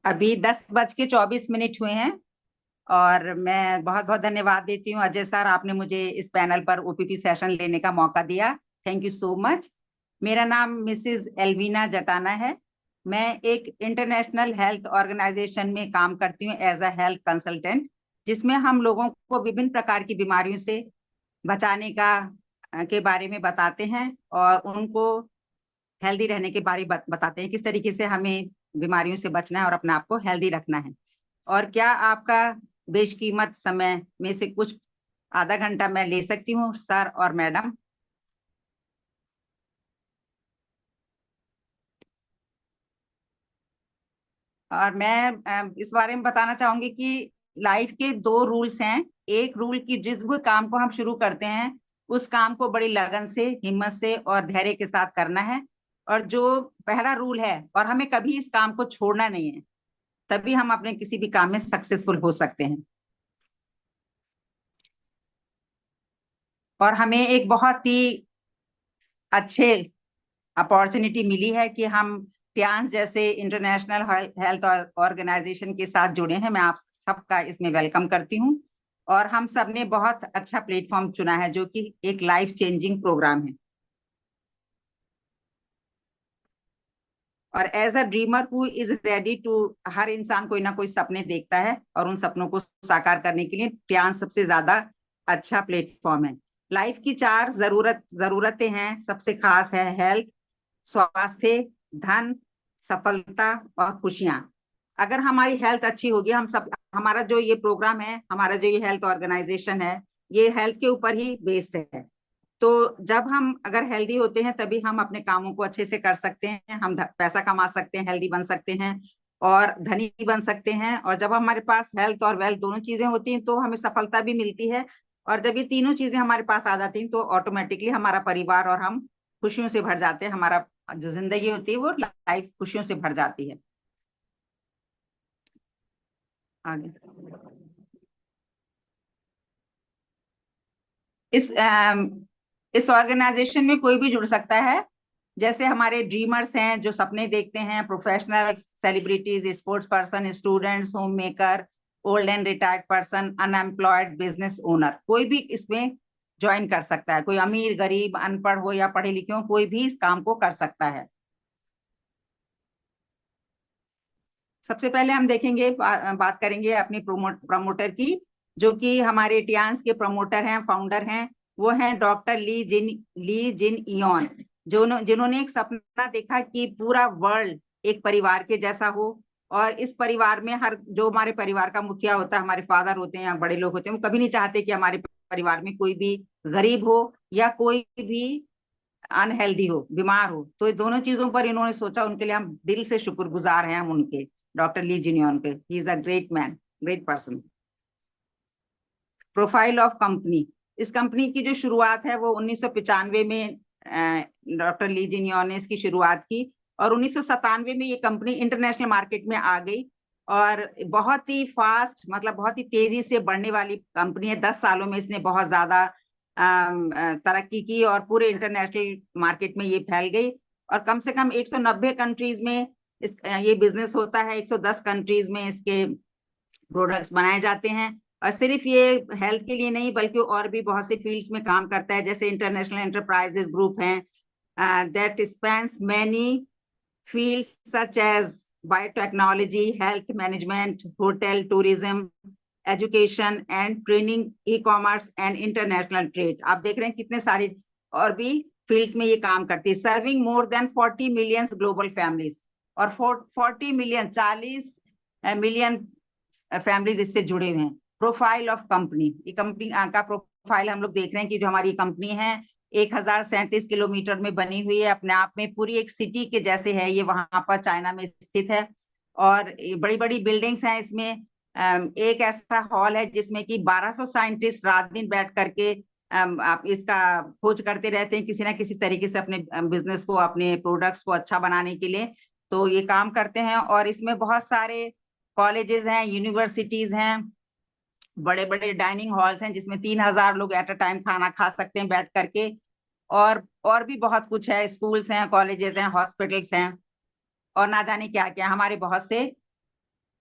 अभी 10:24 हुए हैं और मैं बहुत बहुत धन्यवाद देती हूँ अजय सर, आपने मुझे इस पैनल पर ओपीपी सेशन लेने का मौका दिया। Thank you so much. मेरा नाम मिसिज एल्वीना जटाना है। मैं एक इंटरनेशनल हेल्थ ऑर्गेनाइजेशन में काम करती हूँ एज अ हेल्थ कंसल्टेंट, जिसमें हम लोगों को विभिन्न प्रकार की बीमारियों से बचाने के बारे में बताते हैं और उनको हेल्दी रहने के बारे में बताते हैं, किस तरीके से हमें बीमारियों से बचना है और अपने आप को हेल्दी रखना है। और क्या आपका बेशकीमत समय में से कुछ आधा घंटा मैं ले सकती हूँ सर और मैडम? और मैं इस बारे में बताना चाहूंगी कि लाइफ के दो रूल्स हैं। एक रूल की जिस भी काम को हम शुरू करते हैं उस काम को बड़ी लगन से, हिम्मत से और धैर्य के साथ करना है। और जो पहला रूल है, और हमें कभी इस काम को छोड़ना नहीं है, तभी हम अपने किसी भी काम में सक्सेसफुल हो सकते हैं। और हमें एक बहुत ही अच्छे अपॉर्चुनिटी मिली है कि हम ट्यांस जैसे इंटरनेशनल हेल्थ ऑर्गेनाइजेशन के साथ जुड़े हैं। मैं आप सबका इसमें वेलकम करती हूँ। और हम सब ने बहुत अच्छा प्लेटफॉर्म चुना है जो कि एक लाइफ चेंजिंग प्रोग्राम है। और as a dreamer who is ready to, हर इंसान कोई ना कोई सपने देखता है और उन सपनों को साकार करने के लिए ट्यांस सबसे ज्यादा अच्छा प्लेटफॉर्म है। लाइफ की चार जरूरतें हैं, सबसे खास है हेल्थ, स्वास्थ्य, धन, सफलता और खुशियां। अगर हमारी हेल्थ अच्छी होगी, हम सब, हमारा जो ये प्रोग्राम है, हमारा जो ये हेल्थ ऑर्गेनाइजेशन है, ये हेल्थ के ऊपर ही बेस्ड है। तो जब हम अगर हेल्दी होते हैं तभी हम अपने कामों को अच्छे से कर सकते हैं, हम पैसा कमा सकते हैं, हेल्दी बन सकते हैं और धनी बन सकते हैं। और जब हमारे पास हेल्थ और वेल्थ दोनों चीजें होती हैं तो हमें सफलता भी मिलती है। और जब ये तीनों चीजें हमारे पास आ जाती हैं तो ऑटोमेटिकली हमारा परिवार और हम खुशियों से भर जाते हैं। हमारा जो जिंदगी होती है वो लाइफ खुशियों से भर जाती है। आगे इस इस ऑर्गेनाइजेशन में कोई भी जुड़ सकता है। जैसे हमारे ड्रीमर्स हैं जो सपने देखते हैं, professional, celebrities, sports person, students, home maker, old and retired person, unemployed, business owner, कोई भी इसमें ज्वाइन कर सकता है। कोई अमीर, गरीब, अनपढ़ हो या पढ़े लिखे हो, कोई भी इस काम को कर सकता है। सबसे पहले हम देखेंगे, बात करेंगे अपनी प्रमोटर की, जो कि हमारे टियांस के प्रमोटर हैं, फाउंडर हैं। वो हैं डॉक्टर ली जिन इयोन, जो जिन्होंने एक सपना देखा कि पूरा वर्ल्ड एक परिवार के जैसा हो। और इस परिवार में हर, जो हमारे परिवार का मुखिया होता है, हमारे फादर होते हैं या बड़े लोग होते हैं, वो कभी नहीं चाहते कि हमारे परिवार में कोई भी गरीब हो या कोई भी अनहेल्दी हो, बीमार हो। तो ये दोनों चीजों पर इन्होंने सोचा, उनके लिए हम दिल से शुक्रगुजार हैं हम उनके, डॉक्टर ली जिनियन के। He is a great man, great person. Profile of company, इस कंपनी की जो शुरुआत है वो 1995 में डॉक्टर ली जिनियन ने इसकी शुरुआत की। और 1997 में ये कंपनी इंटरनेशनल मार्केट में आ गई और बहुत ही फास्ट, मतलब बहुत ही तेजी से बढ़ने वाली कंपनी है। 10 सालों में इसने बहुत ज्यादा तरक्की की और पूरे इंटरनेशनल मार्केट में ये फैल गई। और कम से कम 190 कंट्रीज में ये बिजनेस होता है। 110 कंट्रीज में इसके प्रोडक्ट्स बनाए जाते हैं। और सिर्फ ये हेल्थ के लिए नहीं बल्कि और भी बहुत से फील्ड्स में काम करता है। जैसे इंटरनेशनल एंटरप्राइजेस ग्रुप हैं that spans many fields such as biotechnology, health management, hotel tourism, education and training, e-commerce and international trade। आप देख रहे हैं कितने सारे और भी फील्ड्स में ये काम करती है। Serving more than 40 million global families, और 40 मिलियन, 40 मिलियन फैमिलीज इससे जुड़े हुए हैं। प्रोफाइल ऑफ कंपनी, ये कंपनी का प्रोफाइल हम लोग देख रहे हैं कि जो हमारी कंपनी है 1037 किलोमीटर में बनी हुई है, अपने आप में पूरी एक सिटी के जैसे है ये, वहां पर चाइना में स्थित है। और बड़ी बड़ी बिल्डिंग्स हैं इसमें। एक ऐसा हॉल है जिसमें कि 1200 साइंटिस्ट रात दिन बैठ करके आप इसका खोज करते रहते हैं, किसी ना किसी तरीके से अपने बिजनेस को, अपने प्रोडक्ट्स को अच्छा बनाने के लिए। तो ये काम करते हैं। और इसमें बहुत सारे कॉलेजेस हैं, यूनिवर्सिटीज हैं, बड़े बड़े डाइनिंग हॉल्स हैं जिसमें 3000 लोग एट अ टाइम खाना खा सकते हैं बैठ करके। और भी बहुत कुछ है, स्कूल्स हैं, कॉलेजेस हैं, हॉस्पिटल्स हैं और ना जाने क्या क्या, हमारे बहुत से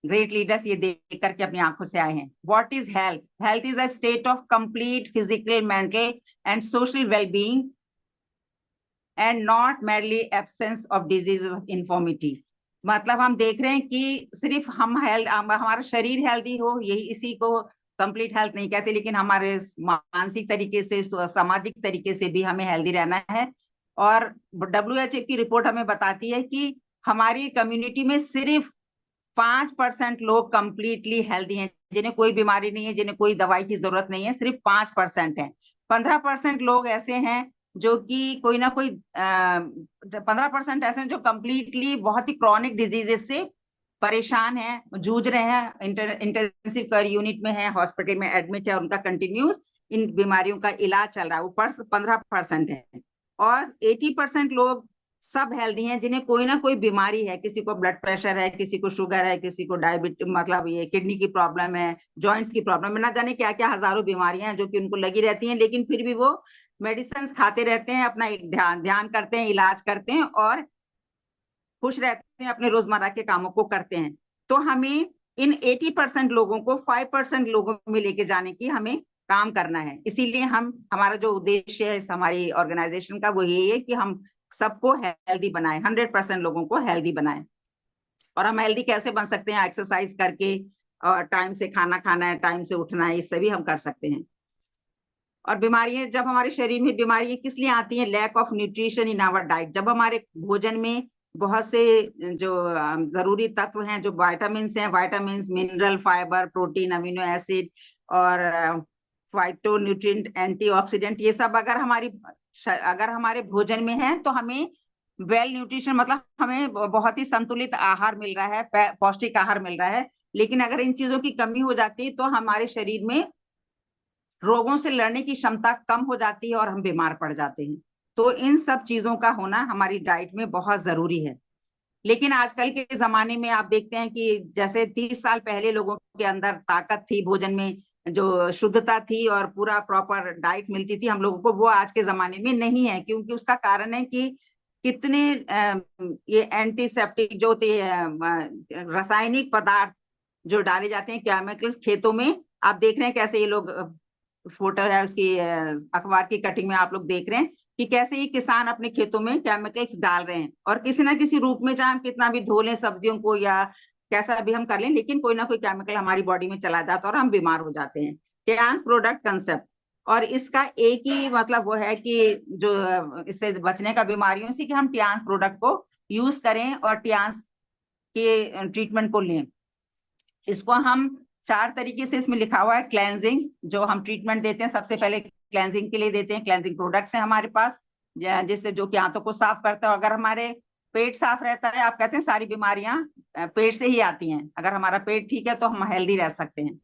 ग्रेट लीडर्स ये देख करके अपनी आंखों से आए हैं। What is health? Health is a state of complete physical, mental and social wellbeing and not merely absence of disease of infirmity. मतलब हम देख रहे हैं कि सिर्फ हमारा शरीर हेल्दी हो, यही इसी को कंप्लीट हेल्थ नहीं कहते, लेकिन हमारे मानसिक तरीके से, सामाजिक तरीके से भी हमें हेल्दी रहना है। और WHO की रिपोर्ट हमें बताती है कि हमारी कम्युनिटी में सिर्फ 5% लोग कंप्लीटली हेल्दी हैं, जिन्हें कोई बीमारी नहीं है, जिन्हें कोई दवाई की जरूरत नहीं है, सिर्फ 5% है। 15% लोग ऐसे हैं जो कि कोई ना कोई 15% ऐसे हैं जो कंप्लीटली बहुत ही क्रॉनिक डिजीजेस से परेशान है, जूझ रहे हैं, इंटेंसिव केयर यूनिट में है, हॉस्पिटल में एडमिट है, उनका कंटिन्यूस इन बीमारियों का इलाज चल रहा है, ऊपर 15% है। और 80% लोग सब हेल्दी हैं, जिन्हें कोई ना कोई बीमारी है, किसी को ब्लड प्रेशर है, किसी को शुगर है, किसी को डायबिटीज, मतलब ये किडनी की प्रॉब्लम है, जॉइंट्स की प्रॉब्लम है, ना जाने क्या क्या हजारों बीमारियां हैं जो कि उनको लगी रहती हैं, लेकिन फिर भी वो मेडिसिन खाते रहते हैं, अपना एक ध्यान करते हैं, इलाज करते हैं और खुश रहते हैं, अपने रोजमर्रा के कामों को करते हैं। तो हमें इन 80% लोगों को 5% लोगों में लेके जाने की हमें काम करना है। इसीलिए हमारा जो उद्देश्य है इस हमारी ऑर्गेनाइजेशन का, वो यही है कि हम सबको हेल्दी बनाए, 100% लोगों को हेल्दी बनाए। और हम हेल्दी कैसे बन सकते हैं? एक्सरसाइज करके, और टाइम से खाना खाना है, टाइम से उठना है, इससे भी हम कर सकते हैं। और बीमारियां, जब हमारे शरीर में बीमारियां किस लिए आती हैं? Lack of nutrition in our diet. जब हमारे भोजन में बहुत से जो जरूरी तत्व हैं, जो vitamin, mineral, fibre, protein, amino acid और फाइटो न्यूट्रिएंट, एंटीऑक्सीडेंट, ये सब अगर हमारे भोजन में है, तो हमें वेल न्यूट्रिशन, मतलब हमें बहुत ही संतुलित आहार मिल रहा है, पौष्टिक आहार मिल रहा है। लेकिन अगर इन चीजों की कमी हो जाती है, तो हमारे शरीर में रोगों से लड़ने की क्षमता कम हो जाती है और हम बीमार पड़ जाते हैं। तो इन सब चीजों का होना हमारी डाइट में बहुत जरूरी है। लेकिन आजकल के जमाने में आप देखते हैं कि जैसे 30 साल पहले लोगों के अंदर ताकत थी, भोजन में जो शुद्धता थी और पूरा प्रॉपर डाइट मिलती थी हम लोगों को, वो आज के जमाने में नहीं है। क्योंकि उसका कारण है कि कितने ये एंटीसेप्टिक जो थे, रासायनिक पदार्थ जो डाले जाते हैं, केमिकल्स खेतों में। आप देख रहे हैं कैसे ये लोग, फोटो है उसकी, अखबार की कटिंग में आप लोग देख रहे हैं कि कैसे ये किसान अपने खेतों में केमिकल्स डाल रहे हैं। और किसी ना किसी रूप में, चाहे हम कितना भी धो लें सब्जियों को या कैसा भी हम कर लें, लेकिन कोई ना कोई केमिकल हमारी बॉडी में चला जाता है और हम बीमार हो जाते हैं। ट्रांस प्रोडक्ट कंसेप्ट, और इसका एक ही मतलब वो है कि जो इससे बचने का बीमारियों से, कि हम ट्रांस प्रोडक्ट को यूज करें और ट्रांस के ट्रीटमेंट को लें। इसको हम 4 तरीके से, इसमें लिखा हुआ है। क्लेंजिंग, जो हम ट्रीटमेंट देते हैं, सबसे पहले क्लेंजिंग के लिए देते हैं। क्लेंजिंग प्रोडक्ट्स हैं हमारे पास, जिससे जो कि आंतों को साफ करता है। अगर हमारे पेट साफ रहता है, आप कहते हैं सारी बीमारियां पेट से ही आती हैं, अगर हमारा पेट ठीक है तो हम हेल्दी रह सकते हैं।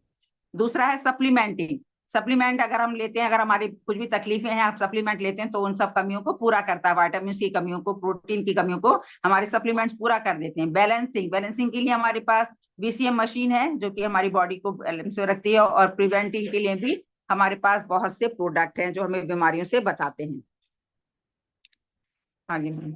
दूसरा है सप्लीमेंटिंग। सप्लीमेंट अगर हम लेते हैं, अगर हमारी कुछ भी तकलीफें हैं, आप सप्लीमेंट लेते हैं, तो उन सब कमियों को पूरा करता है, विटामिन की कमियों को, प्रोटीन की कमियों को हमारे सप्लीमेंट्स पूरा कर देते हैं। बैलेंसिंग के लिए हमारे पास BCM मशीन है, जो कि हमारी बॉडी को बैलेंस में रखती है। और प्रिवेंटिंग के लिए भी हमारे पास बहुत से प्रोडक्ट हैं जो हमें बीमारियों से बचाते हैं। हाँ जी मैम।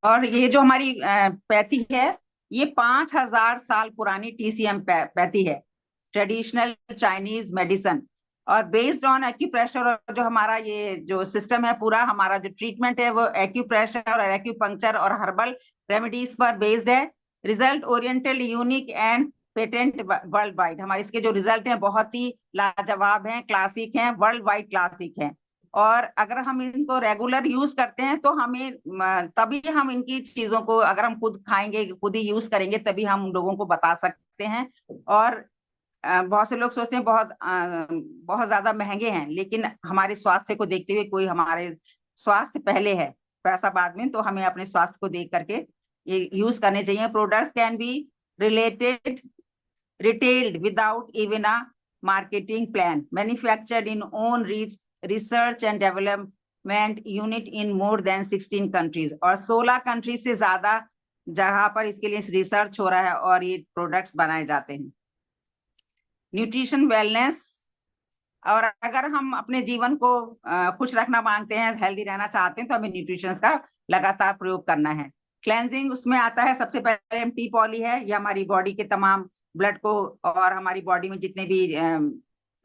और ये जो हमारी पैथी है, ये 5000 साल पुरानी TCM पैथी है, ट्रेडिशनल चाइनीज मेडिसिन। और बेस्ड ऑन एक्यूप्रेशर, और जो हमारा ये जो सिस्टम है पूरा, हमारा जो ट्रीटमेंट है वो एक्यूप्रेशर और एक्यूपंक्चर और हर्बल रेमेडीज पर बेस्ड है। Result oriented, unique and patent world wide. हमारे इसके जो रिजल्ट हैं बहुत ही लाजवाब हैं, क्लासिक हैं, वर्ल्ड वाइड क्लासिक हैं। और अगर हम इनको रेगुलर यूज करते हैं, तो हमें तभी हम इनकी चीजों को, अगर हम खुद खाएंगे, खुद ही यूज करेंगे, तभी हम लोगों को बता सकते हैं। और बहुत से लोग सोचते हैं बहुत ज्यादा महंगे हैं, लेकिन हमारे स्वास्थ्य को देखते हुए, कोई हमारे स्वास्थ्य पहले है, पैसा बाद में, तो हमें अपने स्वास्थ्य को देख करके ये यूज करने चाहिए। Products can be related retailed without even a marketing plan, manufactured in own research and development unit in more than 16 countries। और 16 कंट्री से ज्यादा जहां पर इसके लिए रिसर्च हो रहा है और ये प्रोडक्ट्स बनाए जाते हैं। न्यूट्रिशन, वेलनेस, और अगर हम अपने जीवन को खुश रखना मांगते हैं, हेल्दी रहना चाहते हैं, तो हमें न्यूट्रिशन का लगातार प्रयोग करना है। क्लेंजिंग उसमें आता है, सबसे पहले हम टी पॉली है, ये हमारी बॉडी के तमाम ब्लड को और हमारी बॉडी में जितने भी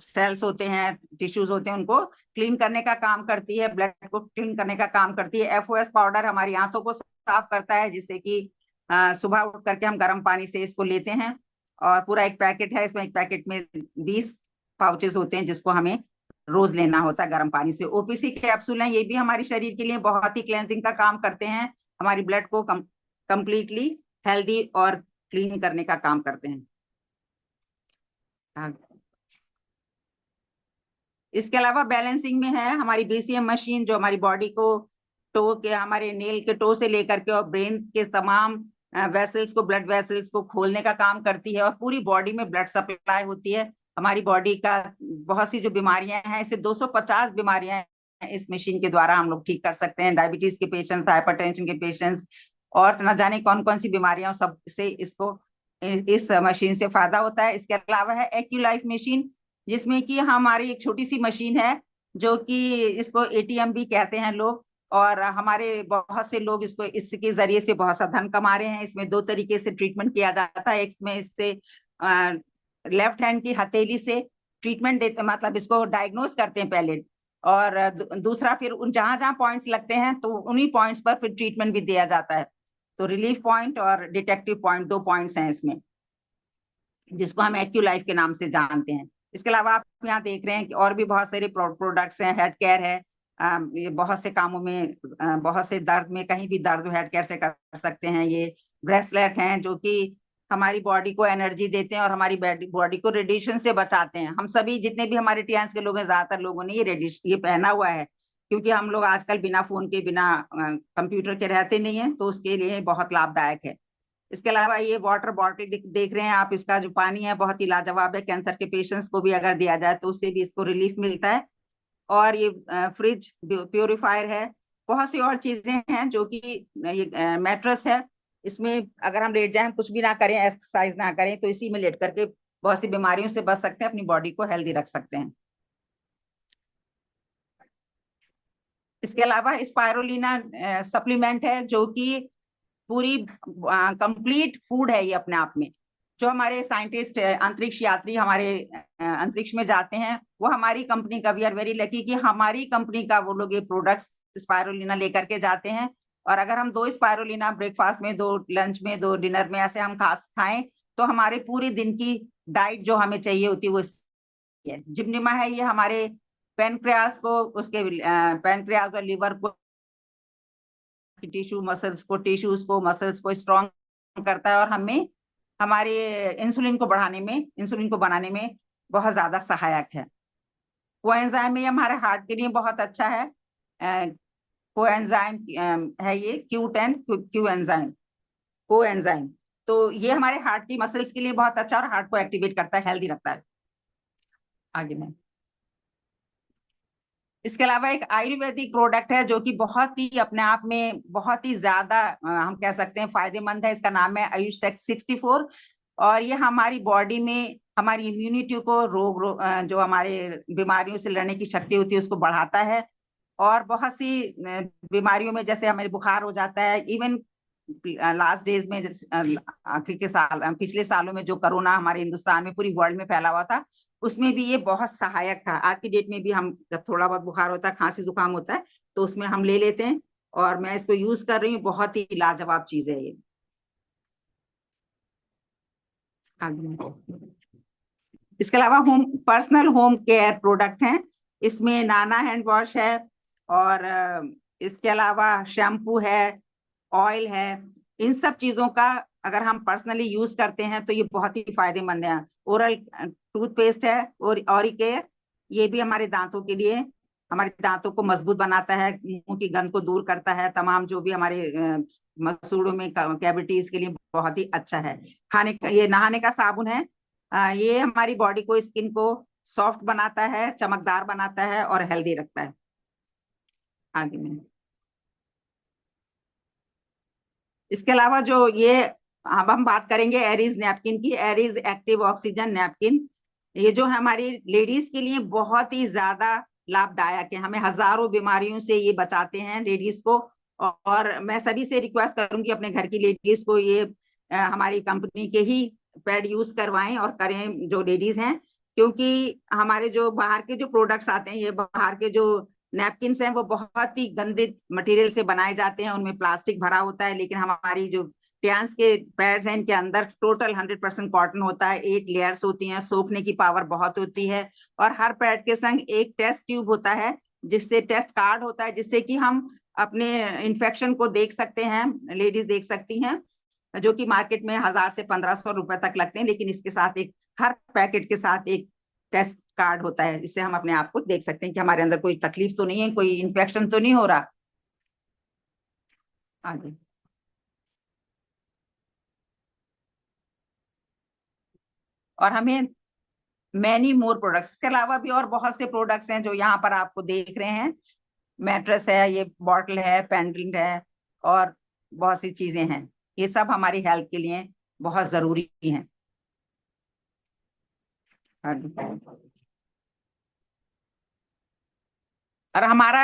सेल्स होते हैं, टिश्यूज होते हैं, उनको क्लीन करने का काम करती है, ब्लड को क्लीन करने का काम करती है। FOS पाउडर हमारी आंतों को साफ करता है, जिससे कि सुबह उठ करके हम गर्म पानी से इसको लेते हैं, और पूरा एक पैकेट है, इसमें एक पैकेट में 20 पाउचेस होते हैं, जिसको हमें रोज लेना होता है गर्म पानी से। OPC कैप्सूल है, ये भी हमारे शरीर के लिए बहुत ही क्लेंजिंग का काम करते हैं, हमारी ब्लड को कंप्लीटली हेल्दी और क्लीन करने का काम करते हैं। इसके अलावा बैलेंसिंग में है हमारी BCM मशीन, जो हमारी बॉडी को टो के, हमारे नेल के टो से लेकर के और ब्रेन के तमाम वेसल्स को, ब्लड वेसल्स को खोलने का काम करती है, और पूरी बॉडी में ब्लड सप्लाई होती है। हमारी बॉडी का बहुत सी जो बीमारियां हैं, इससे 250 बीमारियां इस मशीन के द्वारा हम लोग ठीक कर सकते हैं। डायबिटीज के पेशेंट्स, हाइपरटेंशन के पेशेंट्स, और न जाने कौन कौन सी बीमारियां, सब से इसको इस मशीन से फायदा होता है। इसके अलावा है एक्यूलाइफ मशीन, जिसमें कि हमारी एक छोटी सी मशीन है, जो कि इसको ATM भी कहते हैं लोग, और हमारे बहुत से लोग इसको, इसके जरिए से बहुत सा धन कमा रहे हैं। इसमें 2 तरीके से ट्रीटमेंट किया जाता है, एक में इससे लेफ्ट हैंड की हथेली से ट्रीटमेंट देते, मतलब इसको डायग्नोज करते हैं पहले, और दूसरा फिर उन जहां जहां पॉइंट्स लगते हैं तो उन्हीं पॉइंट्स पर फिर ट्रीटमेंट भी दिया जाता है। तो रिलीफ पॉइंट और डिटेक्टिव पॉइंट 2 पॉइंट्स हैं इसमें, जिसको हम एक्यूलाइफ के नाम से जानते हैं। इसके अलावा आप यहाँ देख रहे हैं कि और भी बहुत सारे प्रोडक्ट्स हैं। हेड केयर है, ये बहुत से कामों में, बहुत से दर्द में, कहीं भी दर्द हेड केयर से कर सकते हैं। ये ब्रेसलेट हैं, जो कि हमारी बॉडी को एनर्जी देते हैं और हमारी बॉडी को रेडिएशन से बचाते हैं। हम सभी जितने भी हमारे टियान्स के लोग हैं, ज्यादातर लोगों ने ये पहना हुआ है, क्योंकि हम लोग आजकल बिना फोन के, बिना कंप्यूटर के रहते नहीं है, तो उसके लिए बहुत लाभदायक है। इसके अलावा ये वाटर बॉटल देख रहे हैं आप, इसका जो पानी है बहुत ही लाजवाब है। कैंसर के पेशेंट्स को भी अगर दिया जाए तो उससे भी इसको रिलीफ मिलता है। और ये फ्रिज प्योरीफायर है। बहुत सी और चीजें हैं, जो कि ये मैट्रेस है, इसमें अगर हम लेट जाए, कुछ भी ना करें, एक्सरसाइज ना करें, तो इसी में लेट करके बहुत सी बीमारियों से बच सकते हैं, अपनी बॉडी को हेल्दी रख सकते हैं। इसके अलावा स्पायरुलिना सप्लीमेंट है, जो कि पूरी कंप्लीट फूड है ये अपने आप में। जो हमारे साइंटिस्ट, अंतरिक्ष यात्री हमारे अंतरिक्ष में जाते हैं, वो हमारी कंपनी का, वी आर वेरी लकी कि हमारी कंपनी का वो लोग ये प्रोडक्ट्स स्पायरुलिना लेकर के जाते हैं। और अगर हम 2 स्पायरुलिना ब्रेकफास्ट में, 2 लंच में, 2 डिनर में ऐसे हम खाएं, तो हमारे पूरे दिन की डाइट जो हमें चाहिए होती है वो जिम्निमा है। ये हमारे पेनक्रियास को, उसके पेनक्रियास और लिवर को, टिश्यूज को मसल्स को स्ट्रॉन्ग करता है, और हमें हमारे इंसुलिन को बनाने में बहुत ज्यादा सहायक है। कोएंजाइम ये हमारे हार्ट के लिए बहुत अच्छा है। कोएंजाइम है ये Q10 क्यू एंजाइम, कोएंजाइम। तो ये हमारे हार्ट की मसल्स के लिए बहुत अच्छा, और हार्ट को एक्टिवेट करता है, हेल्दी रखता है। आगे में इसके अलावा एक आयुर्वेदिक प्रोडक्ट है, जो कि बहुत ही अपने आप में बहुत ही ज्यादा हम कह सकते हैं फायदेमंद है। इसका नाम है आयुष 64, और ये हमारी बॉडी में हमारी इम्यूनिटी को, जो हमारे बीमारियों से लड़ने की शक्ति होती है, उसको बढ़ाता है। और बहुत सी बीमारियों में, जैसे हमें बुखार हो जाता है, इवन लास्ट डेज में, आखिर के साल, पिछले सालों में जो कोरोना हमारे हिंदुस्तान में, पूरी वर्ल्ड में फैला हुआ था, उसमें भी ये बहुत सहायक था। आज की डेट में भी हम जब थोड़ा बहुत बुखार होता है, खांसी जुकाम होता है, तो उसमें हम ले लेते हैं, और मैं इसको यूज कर रही हूँ। बहुत ही लाजवाब चीज है ये। इसके अलावा पर्सनल होम केयर प्रोडक्ट हैं। इसमें नाना हैंड वॉश है, और इसके अलावा शैम्पू है, ऑयल है। इन सब चीजों का अगर हम पर्सनली यूज करते हैं तो ये बहुत ही फायदेमंद है। ओरल टूथपेस्ट है और ऑरिकेयर, ये भी हमारे दांतों के लिए, हमारे दांतों को मजबूत बनाता है, मुंह की गंध को दूर करता है, तमाम जो भी हमारे मसूड़ों में कैविटीज के लिए बहुत ही अच्छा है। खाने का, ये नहाने का साबुन है, ये हमारी बॉडी को, स्किन को सॉफ्ट बनाता है, चमकदार बनाता है, और हेल्दी रखता है। आगे में इसके अलावा जो ये, अब हम बात करेंगे एरीज नैपकिन की। एरीज एक्टिव ऑक्सीजन नैपकिन, ये जो हमारी लेडीज के लिए बहुत ही ज्यादा लाभदायक है, हमें हजारों बीमारियों से ये बचाते हैं लेडीज को। और मैं सभी से रिक्वेस्ट करूंगी अपने घर की लेडीज को ये हमारी कंपनी के ही पैड यूज करवाएं और करें, जो लेडीज हैं, क्योंकि हमारे जो बाहर के जो प्रोडक्ट्स आते हैं, ये बाहर के जो नैपकिन्स हैं वो बहुत ही गंदे मटेरियल से बनाए जाते हैं, उनमें प्लास्टिक भरा होता है। लेकिन हमारी जो टियान्स के पैड्स हैं, इनके अंदर टोटल 100% कॉटन होता है, 8 लेयर्स होती हैं, सोखने की पावर बहुत होती है। और हर पैड के संग एक टेस्ट ट्यूब होता है, जिससे टेस्ट कार्ड होता है, जिससे कि हम अपने इन्फेक्शन को देख सकते हैं, लेडीज देख सकती हैं, जो कि मार्केट में 1000 से 1500 रुपए तक लगते हैं। लेकिन इसके साथ एक, हर पैकेट के साथ एक टेस्ट कार्ड होता है, जिससे हम अपने आप को देख सकते हैं कि हमारे अंदर कोई तकलीफ तो नहीं है, कोई इन्फेक्शन तो नहीं हो रहा। आगे और हमें मैनी मोर प्रोडक्ट्स, इसके अलावा भी और बहुत से प्रोडक्ट्स हैं जो यहाँ पर आपको देख रहे हैं। मैट्रेस है, ये बॉटल है, पेंडेंट है, और बहुत सी चीजें हैं। ये सब हमारी हेल्थ के लिए बहुत जरूरी हैं। और हमारा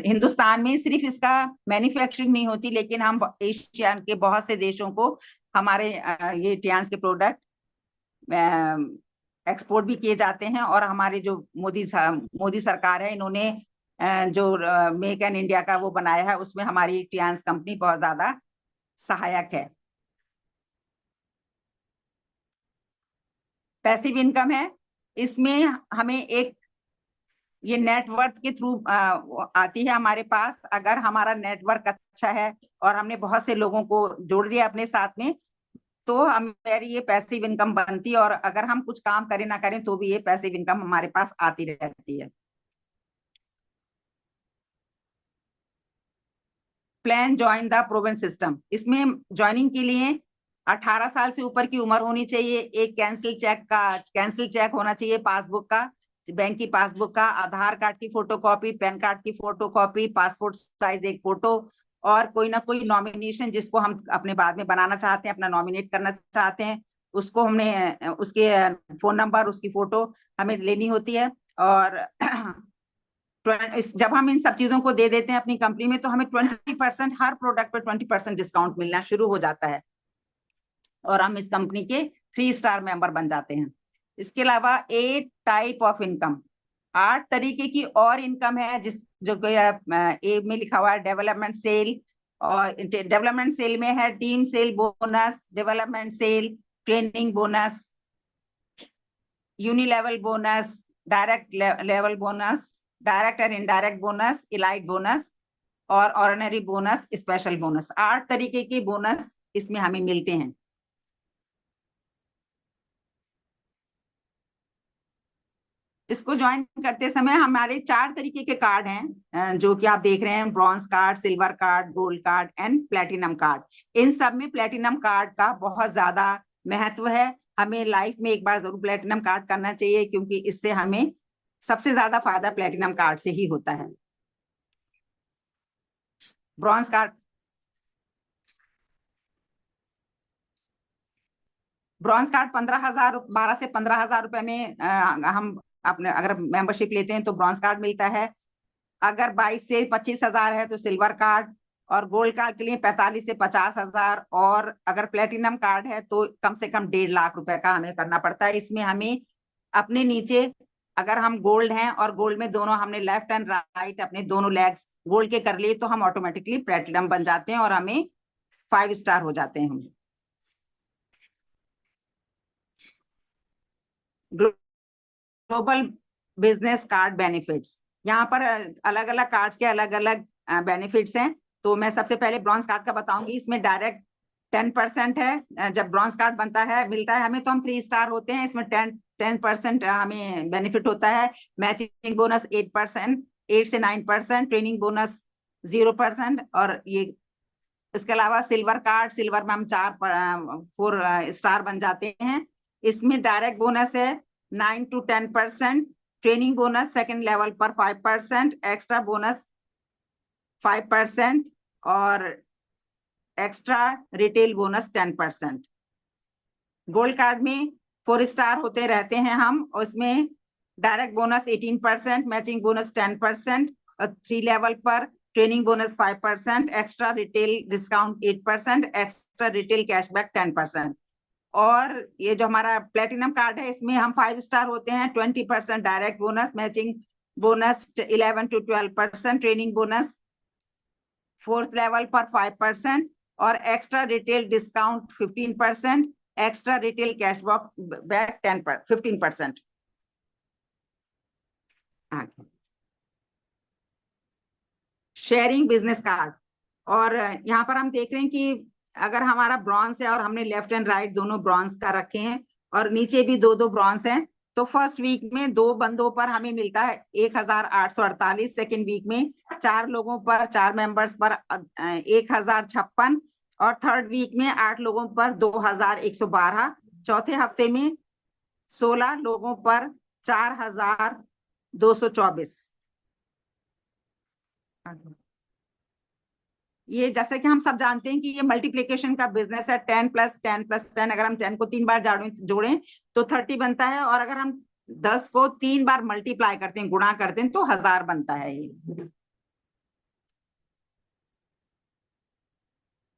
हिंदुस्तान में सिर्फ इसका मैन्युफैक्चरिंग नहीं होती, लेकिन हम एशिया के बहुत से देशों को हमारे ये टियान्स के प्रोडक्ट एक्सपोर्ट भी किए जाते हैं। और हमारे जो मोदी सरकार है, इन्होंने जो मेक इन इंडिया का वो बनाया है, उसमें हमारी टियान्स कंपनी बहुत ज्यादा सहायक है। पैसिव इनकम है, इसमें हमें एक ये नेटवर्क के थ्रू आती है हमारे पास। अगर हमारा नेटवर्क अच्छा है और हमने बहुत से लोगों को जोड़ लिया अपने साथ में, तो हमारी ये पैसिव इनकम बनती है। और अगर हम कुछ काम करें ना करें तो भी ये पैसिव इनकम हमारे पास आती रहती है। Plan join the proven system, इसमें ज्वाइनिंग के लिए 18 साल से ऊपर की उम्र होनी चाहिए, एक कैंसिल चेक होना चाहिए, पासबुक का, बैंक की पासबुक का, आधार कार्ड की फोटोकॉपी, पैन कार्ड की फोटोकॉपी, पासपोर्ट साइज एक फोटो, और कोई ना कोई नॉमिनेशन जिसको हम अपने बाद में बनाना चाहते हैं, अपना नॉमिनेट करना चाहते हैं, उसको हमने उसके फोन नंबर, उसकी फोटो हमें लेनी होती है। और जब हम इन सब चीजों को दे देते हैं अपनी कंपनी में, तो हमें 20%, हर प्रोडक्ट पर 20% डिस्काउंट मिलना शुरू हो जाता है, और हम इस कंपनी के 3 स्टार मेंबर बन जाते हैं। इसके अलावा 8 टाइप ऑफ इनकम, 8 तरीके की और इनकम है, जिस जो ए में लिखा हुआ है डेवलपमेंट सेल। और डेवलपमेंट सेल में है team sale bonus, development sale, training bonus, unilevel bonus, direct level bonus, direct and indirect bonus, elite bonus, और ऑर्डिनरी बोनस, स्पेशल बोनस। 8 तरीके के बोनस इसमें हमें मिलते हैं। इसको ज्वाइन करते समय हमारे 4 तरीके के कार्ड हैं, जो कि आप देख रहे हैं, bronze card, silver card, gold card and platinum card. इन सब में प्लेटिनम कार्ड का बहुत ज्यादा महत्व है। हमें लाइफ में एक बार जरूर प्लेटिनम कार्ड करना चाहिए, क्योंकि इससे हमें सबसे ज्यादा फायदा प्लेटिनम कार्ड से ही होता है। ब्रॉन्ज कार्ड, ब्रॉन्ज कार्ड 12 से 15,000 रुपए में हम अपने अगर मेंबरशिप लेते हैं तो ब्रॉन्ज कार्ड मिलता है। अगर 22 से 25,000 है तो सिल्वर कार्ड, और गोल्ड कार्ड के लिए 45 से 50,000, और अगर प्लेटिनम कार्ड है तो कम से कम 1.5 लाख रुपए का हमें करना पड़ता है। इसमें हमें अपने नीचे, अगर हम गोल्ड हैं और गोल्ड में दोनों हमने लेफ्ट एंड राइट अपने दोनों लेग्स गोल्ड के कर लिए, तो हम ऑटोमेटिकली प्लेटिनम बन जाते हैं और हमें 5 स्टार हो जाते हैं हम। ग्लोबल बिजनेस कार्ड बेनिफिट्स, यहाँ पर अलग अलग कार्ड्स के अलग अलग बेनिफिट्स हैं। तो मैं सबसे पहले ब्रॉन्ज कार्ड का बताऊंगी। इसमें डायरेक्ट 10% है, जब ब्रॉन्ज कार्ड बनता है, मिलता है हमें, तो हम 3 स्टार होते हैं, इसमें 10% हमें बेनिफिट होता है। मैचिंग बोनस 8%, 8 से 9%, ट्रेनिंग बोनस 0%। और ये इसके अलावा सिल्वर कार्ड, सिल्वर में हम 4 स्टार बन जाते हैं। इसमें डायरेक्ट बोनस है 9 to 10%, training bonus second level पर 5%, एक्स्ट्रा बोनस 5%, और extra retail bonus 10%। Gold card में 4 स्टार होते रहते हैं हम, उसमें डायरेक्ट बोनस 18%, मैचिंग बोनस 10%, और 3 लेवल पर training bonus 5%, extra retail discount 8%, extra retail cashback 10%। और ये जो हमारा प्लेटिनम कार्ड है इसमें हम 5 स्टार होते हैं 20% direct bonus, matching bonus 11 to 12%, training bonus 4th level पर 5% और extra retail discount 15%, extra retail cashback 15%। Sharing business card, और यहाँ पर हम देख रहे हैं कि अगर हमारा ब्रॉन्ज है और हमने लेफ्ट एंड राइट दोनों ब्रॉन्ज का रखे हैं और नीचे भी दो ब्रॉन्ज हैं, तो फर्स्ट वीक में 2 बंदों पर हमें मिलता है 1848, सेकेंड वीक में 4 लोगों पर 4 मेंबर्स पर 1056 और थर्ड वीक में 8 लोगों पर 2112, चौथे हफ्ते में 16 लोगों पर 4224। ये जैसे कि हम सब जानते हैं कि ये मल्टीप्लिकेशन का बिजनेस है, 10 + 10 + 10, अगर हम 10 को 3 बार जोड़ें तो 30 बनता है, और अगर हम 10 को 3 बार मल्टीप्लाई करते हैं, गुणा करते हैं, तो 1000 बनता है ये।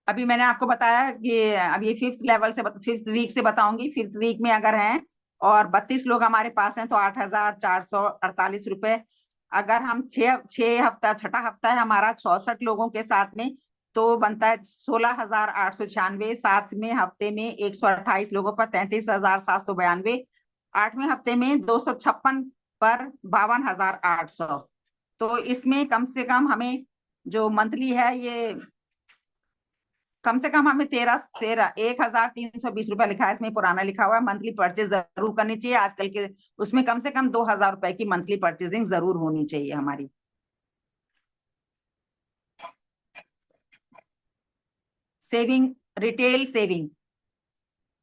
अभी मैंने आपको बताया कि अब ये 5th वीक से बताऊंगी। 5th वीक में अगर हैं और 32 लोग हमारे पास हैं तो 8448 रुपए। अगर हम 6 हफ्ता, छठा हफ्ता है हमारा 66 लोगों के साथ में, तो बनता है 16,896। 7वें हफ्ते में 128 लोगों पर 33,792। 8वें हफ्ते में 256 पर 52,800। तो इसमें कम से कम हमें जो मंथली है ये कम से कम हमें 1,320 रुपए लिखा है, इसमें पुराना लिखा हुआ है। मंथली परचेज जरूर करनी चाहिए आजकल के उसमें, कम से कम 2,000 रुपए की मंथली परचेजिंग जरूर होनी चाहिए हमारी। Saving, retail saving.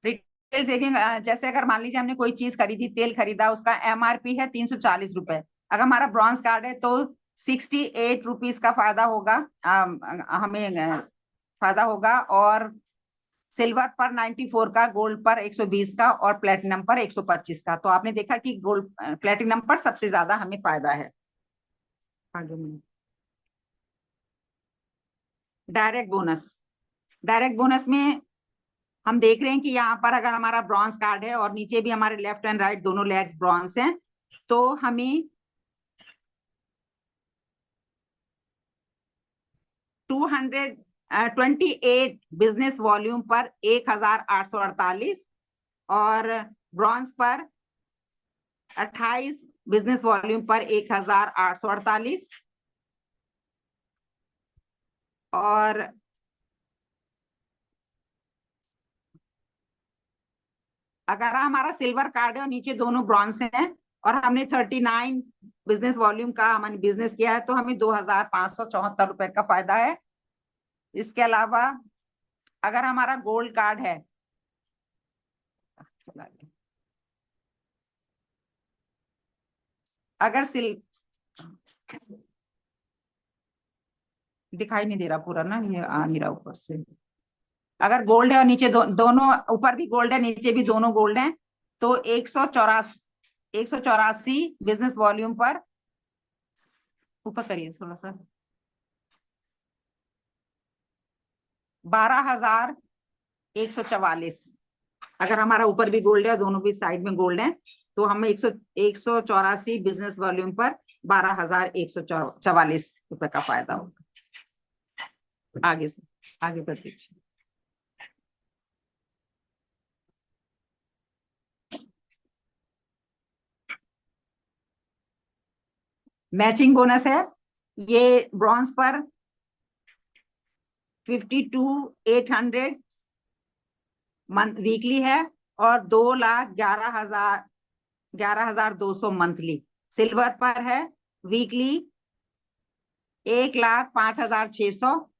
Retail saving जैसे अगर मान लीजिए हमने कोई चीज खरीदी, तेल खरीदा, उसका MRP है 340 रुपए। अगर हमारा ब्रॉन्ज कार्ड है तो 68 रुपीज का फायदा होगा, हमें फायदा होगा। और सिल्वर पर 94 का, गोल्ड पर 120 का और प्लेटिनम पर 125 का। तो आपने देखा कि गोल्ड प्लेटिनम पर सबसे ज्यादा हमें फायदा है। डायरेक्ट बोनस, डायरेक्ट बोनस में हम देख रहे हैं कि यहाँ पर अगर हमारा ब्रॉन्ज कार्ड है और नीचे भी हमारे लेफ्ट एंड राइट दोनों लेग्स ब्रॉन्ज हैं, तो हमें 228 बिजनेस वॉल्यूम पर 1848 और ब्रॉन्ज पर 28 बिजनेस वॉल्यूम पर 1848। और अगर हमारा सिल्वर कार्ड है और नीचे दोनों ब्रॉन्ज हैं और हमने 39 बिजनेस वॉल्यूम का हमने बिजनेस किया है, तो हमें 2,574 रुपए का फायदा है। इसके अलावा अगर हमारा गोल्ड कार्ड है, अगर दिखाई नहीं दे रहा पूरा ना, ये आ नहीं रहा ऊपर से। अगर गोल्ड है और नीचे दोनों, ऊपर भी गोल्ड है नीचे भी दोनों गोल्ड हैं, तो 184 बिजनेस वॉल्यूम पर, ऊपर करिए थोड़ा सा, 12,144। अगर हमारा ऊपर भी गोल्ड है, दोनों भी साइड में गोल्ड है, तो हमें 184 बिजनेस वॉल्यूम पर 12,144 रुपए का फायदा होगा। आगे से आगे बढ़ दीजिए। मैचिंग बोनस है, ये ब्रॉन्ज पर 52,800 वीकली है और 2,11,200 मंथली। सिल्वर पर है वीकली 1,05,600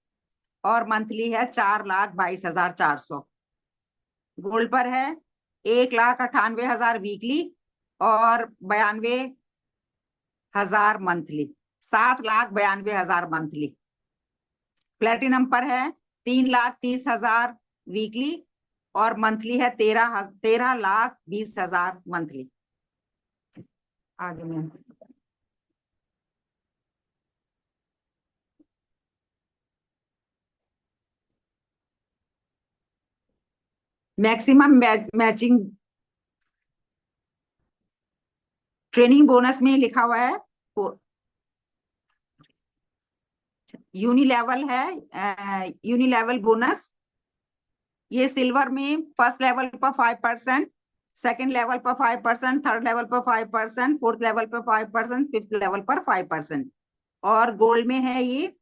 और मंथली है 4,22,400। गोल्ड पर है 1,98,000 वीकली और 92,000 मंथली, 7,92,000 मंथली। प्लेटिनम पर है 3,30,000 वीकली और मंथली है 13,20,000 मंथली। आगे में मैक्सिमम मैचिंग ट्रेनिंग बोनस में लिखा हुआ है यूनिलेवल है, यूनिलेवल बोनस। ये सिल्वर में फर्स्ट लेवल पर 5%, सेकंड लेवल पर 5%, थर्ड लेवल पर 5%, फोर्थ लेवल पर 5%, फिफ्थ लेवल पर 5%। और गोल्ड में है ये,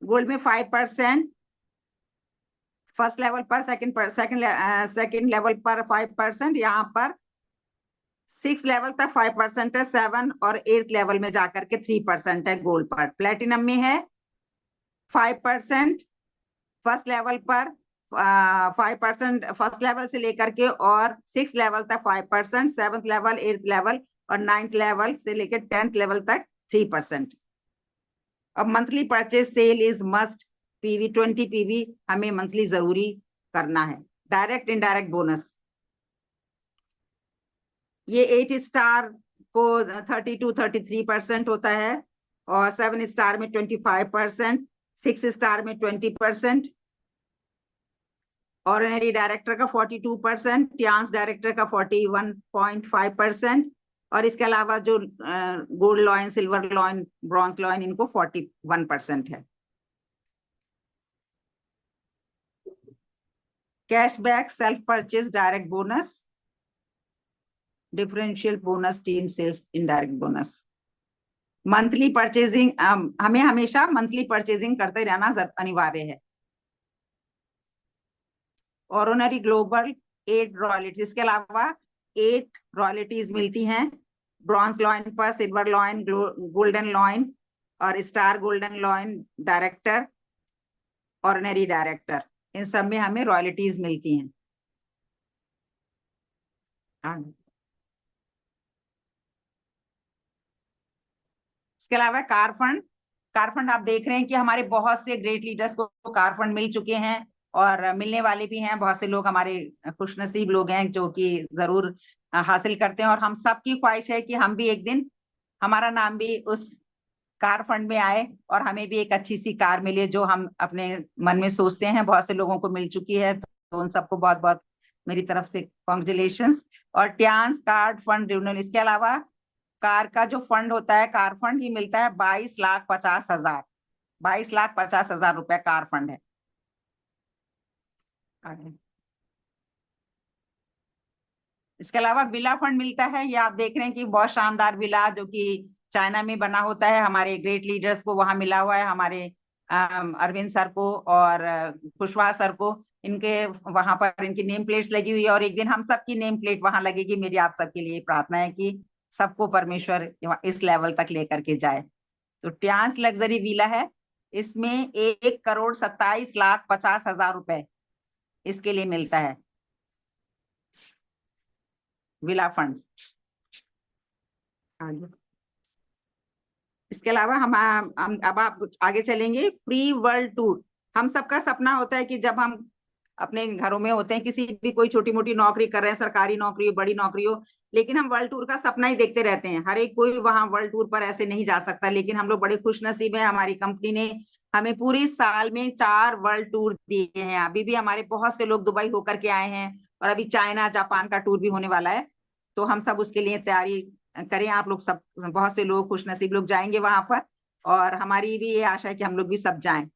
गोल्ड में 5% फर्स्ट लेवल पर, सेकंड लेवल पर 5%, यहाँ पर 6 लेवल तक 5% है, 7 और 8 लेवल में जाकर के 3% है गोल्ड पर। प्लेटिनम में है 5% फर्स्ट लेवल पर, 5% फर्स्ट लेवल से लेकर के और 6 लेवल तक 5%, 7th लेवल, 8th लेवल और 9th लेवल से लेकर 10th लेवल तक 3%। अब monthly purchase sale is must, PV 20 PV हमें मंथली जरूरी करना है। डायरेक्ट इनडायरेक्ट बोनस, ये 8 स्टार को 32-33% होता है, और 7 स्टार में 25%, 6 स्टार में 20%, ऑर्डिनरी डायरेक्टर का 42%, टियान्स डायरेक्टर का 41.5%, और इसके अलावा जो gold lion, silver lion, bronze lion, इनको 41% है। Cashback, self purchase, direct bonus, differential bonus, team sales, indirect bonus. Monthly purchasing, हमें हमेशा मंथली परचेजिंग करते रहना अनिवार्य है। ऑनररी ग्लोबल 8 रॉयल्टीज, इसके अलावा 8 रॉयल्टीज मिलती हैं ब्रॉन्ज लॉइन पर, सिल्वर लॉइन, गोल्डन लॉइन और star golden lion director, ordinary director, इन सब में हमें रॉयल्टीज मिलती हैं। इसके अलावा कार फंड, कार फंड आप देख रहे हैं कि हमारे बहुत से ग्रेट लीडर्स को कार फंड मिल चुके हैं और मिलने वाले भी हैं। बहुत से लोग हमारे खुशनसीब लोग हैं जो कि जरूर हासिल करते हैं, और हम सबकी ख्वाहिश है कि हम भी एक दिन, हमारा नाम भी उस कार फंड में आए और हमें भी एक अच्छी सी कार मिले जो हम अपने मन में सोचते हैं। बहुत से लोगों को मिल चुकी है, तो उन सबको बहुत बहुत मेरी तरफ से कॉन्ग्रेचुलेशंस। और ट्यान्स कार्ड फंड रिन्यूअल, इसके अलावा कार का जो फंड होता है, कार फंड ही मिलता है 22,50,000, 22,50,000 रुपए कार फंड है। इसके अलावा विला फंड मिलता है, ये आप देख रहे हैं कि बहुत शानदार विला जो कि चाइना में बना होता है, हमारे ग्रेट लीडर्स को वहां मिला हुआ है, हमारे अरविंद सर को और कुशवाहा सर को। इनके वहां पर इनकी नेम प्लेट्स लगी हुई है, और एक दिन हम सबकी नेम प्लेट वहां लगेगी। मेरी आप सबके लिए प्रार्थना है कि सबको परमेश्वर इस लेवल तक लेकर के जाए। तो ट्यान्स लग्जरी विला है, इसमें 1,27,50,000 रुपए इसके लिए मिलता है, विला फंड। इसके अलावा हम अब आप आगे चलेंगे। फ्री वर्ल्ड टूर, हम सबका सपना होता है कि जब हम अपने घरों में होते हैं, किसी भी कोई छोटी मोटी नौकरी कर रहे हैं, सरकारी नौकरी हो, बड़ी नौकरी हो, लेकिन हम वर्ल्ड टूर का सपना ही देखते रहते हैं। हर एक कोई वहां वर्ल्ड टूर पर ऐसे नहीं जा सकता, लेकिन हम लोग बड़े खुशनसीब हैं, हमारी कंपनी ने हमें पूरी साल में 4 वर्ल्ड टूर दिए हैं। अभी भी हमारे बहुत से लोग दुबई होकर के आए हैं, और अभी चाइना, जापान का टूर भी होने वाला है। तो हम सब उसके लिए तैयारी करें। आप लोग सब, बहुत से लोग खुशनसीब लोग जाएंगे वहां पर, और हमारी भी ये आशा है कि हम लोग भी सब जाएं।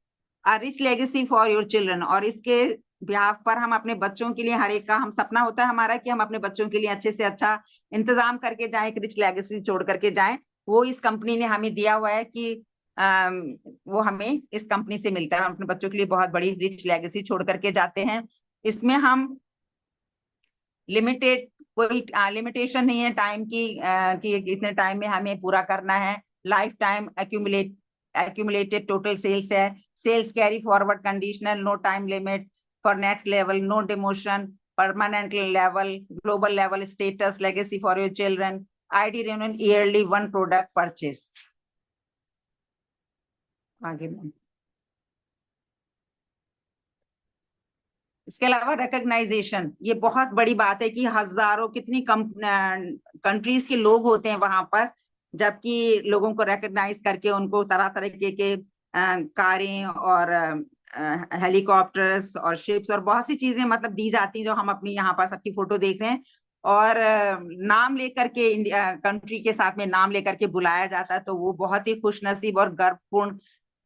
A rich legacy for your children, और इसके ब्याह पर हम अपने बच्चों के लिए, हर एक का हम सपना होता है हमारा कि हम अपने बच्चों के लिए अच्छे से अच्छा इंतजाम करके जाएं, एक रिच लेगेसी छोड़ करके जाएं। वो इस कंपनी ने हमें दिया हुआ है कि वो हमें इस कंपनी से मिलता है। हम अपने बच्चों के लिए बहुत बड़ी रिच लेगेसी छोड़ करके जाते हैं। इसमें हम लिमिटेड, कोई लिमिटेशन नहीं है टाइम की कि इतने टाइम में हमें पूरा करना है। Life time accumulated total sales है। Sales carry forward conditional, no time limit for next level, no demotion, permanent level, global level status, legacy for your children, ID renewal yearly, 1 product purchase. आगे इसके अलावा recognition, ये बहुत बड़ी बात है कि हजारों, कितनी कंट्रीज के लोग होते हैं वहां पर, जबकि लोगों को रिकॉग्नाइज करके उनको तरह तरह के कारें और हेलीकॉप्टर्स और शिप्स और बहुत सी चीजें मतलब दी जाती हैं, जो हम अपनी यहाँ पर सबकी फोटो देख रहे हैं। और नाम लेकर के इंडिया कंट्री के साथ में नाम लेकर के बुलाया जाता है, तो वो बहुत ही खुश नसीब और गर्वपूर्ण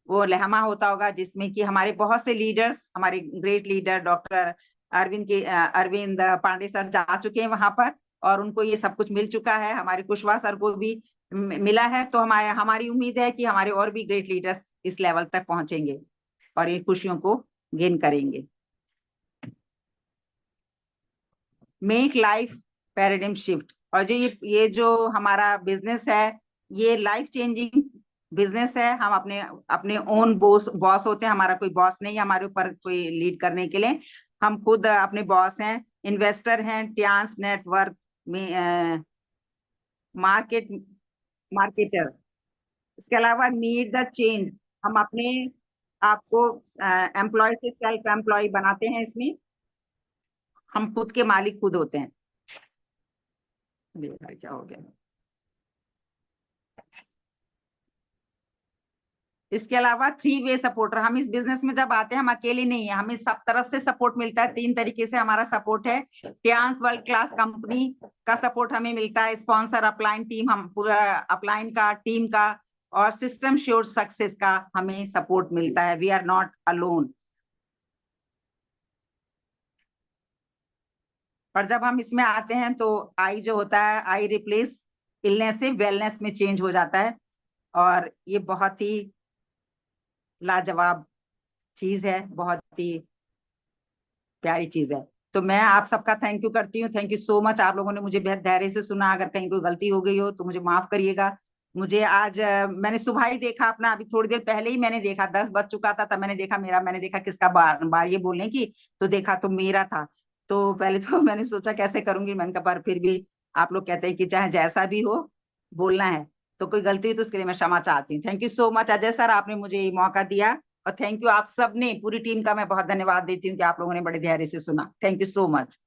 वो लहमा होता होगा, जिसमें कि हमारे बहुत से लीडर्स, हमारे great leader doctor Arvind Pandey sir जा चुके हैं वहां पर, और उनको ये सब कुछ मिल चुका है। हमारे कुशवाहा सर को भी मिला है। तो हमारी उम्मीद है कि हमारे और भी ग्रेट लीडर्स इस लेवल तक पहुंचेंगे और इन खुशियों को गेन करेंगे। Make life paradigm shift. और जो ये जो हमारा बिजनेस है, ये लाइफ चेंजिंग बिजनेस है। हम अपने अपने ओन बॉस होते हैं। हमारा कोई बॉस नहीं है हमारे ऊपर कोई लीड करने के लिए, हम खुद अपने बॉस हैं। इन्वेस्टर हैं टियान्स नेटवर्क में, मार्केट मार्केटर। इसके अलावा नीड द चेंज, हम अपने आपको एम्प्लॉय से सेल्फ एम्प्लॉय बनाते हैं। इसमें हम खुद के मालिक खुद होते हैं। भाई क्या हो गया। इसके अलावा 3 वे सपोर्टर, हम इस बिजनेस में जब आते हैं हम अकेले नहीं है, हमें सब तरफ से सपोर्ट मिलता है। 3 तरीके से हमारा सपोर्ट है। टियान्स वर्ल्ड क्लास कंपनी का सपोर्ट हमें मिलता है, स्पॉन्सर अपलाइन टीम, हम पूरा अपलाइन का टीम का, और सिस्टम श्योर सक्सेस का हमें सपोर्ट मिलता है। We are not alone. पर जब हम इसमें आते हैं तो आई जो होता है, आई रिप्लेस इलनेस से वेलनेस में चेंज हो जाता है, और ये बहुत ही लाजवाब चीज है, बहुत ही प्यारी चीज है। तो मैं आप सबका थैंक यू करती हूँ। थैंक यू सो मच, आप लोगों ने मुझे बेहद धैर्य से सुना। अगर कहीं कोई गलती हो गई हो तो मुझे माफ करिएगा। मुझे आज मैंने सुबह ही देखा अपना, अभी थोड़ी देर पहले ही मैंने देखा, 10 बज चुका था तब मैंने देखा मेरा, मैंने देखा किसका बार ये बोलने की, तो देखा तो मेरा था। तो पहले तो मैंने सोचा कैसे करूंगी, मैंने कहा पर फिर भी आप लोग कहते हैं कि चाहे जैसा भी हो बोलना है, तो कोई गलती हुई तो उसके लिए मैं क्षमा चाहती हूँ। Thank you so much Ajay sir, आपने मुझे ये मौका दिया। और थैंक यू आप सबने, पूरी टीम का मैं बहुत धन्यवाद देती हूँ कि आप लोगों ने बड़े धैर्य से सुना। Thank you so much.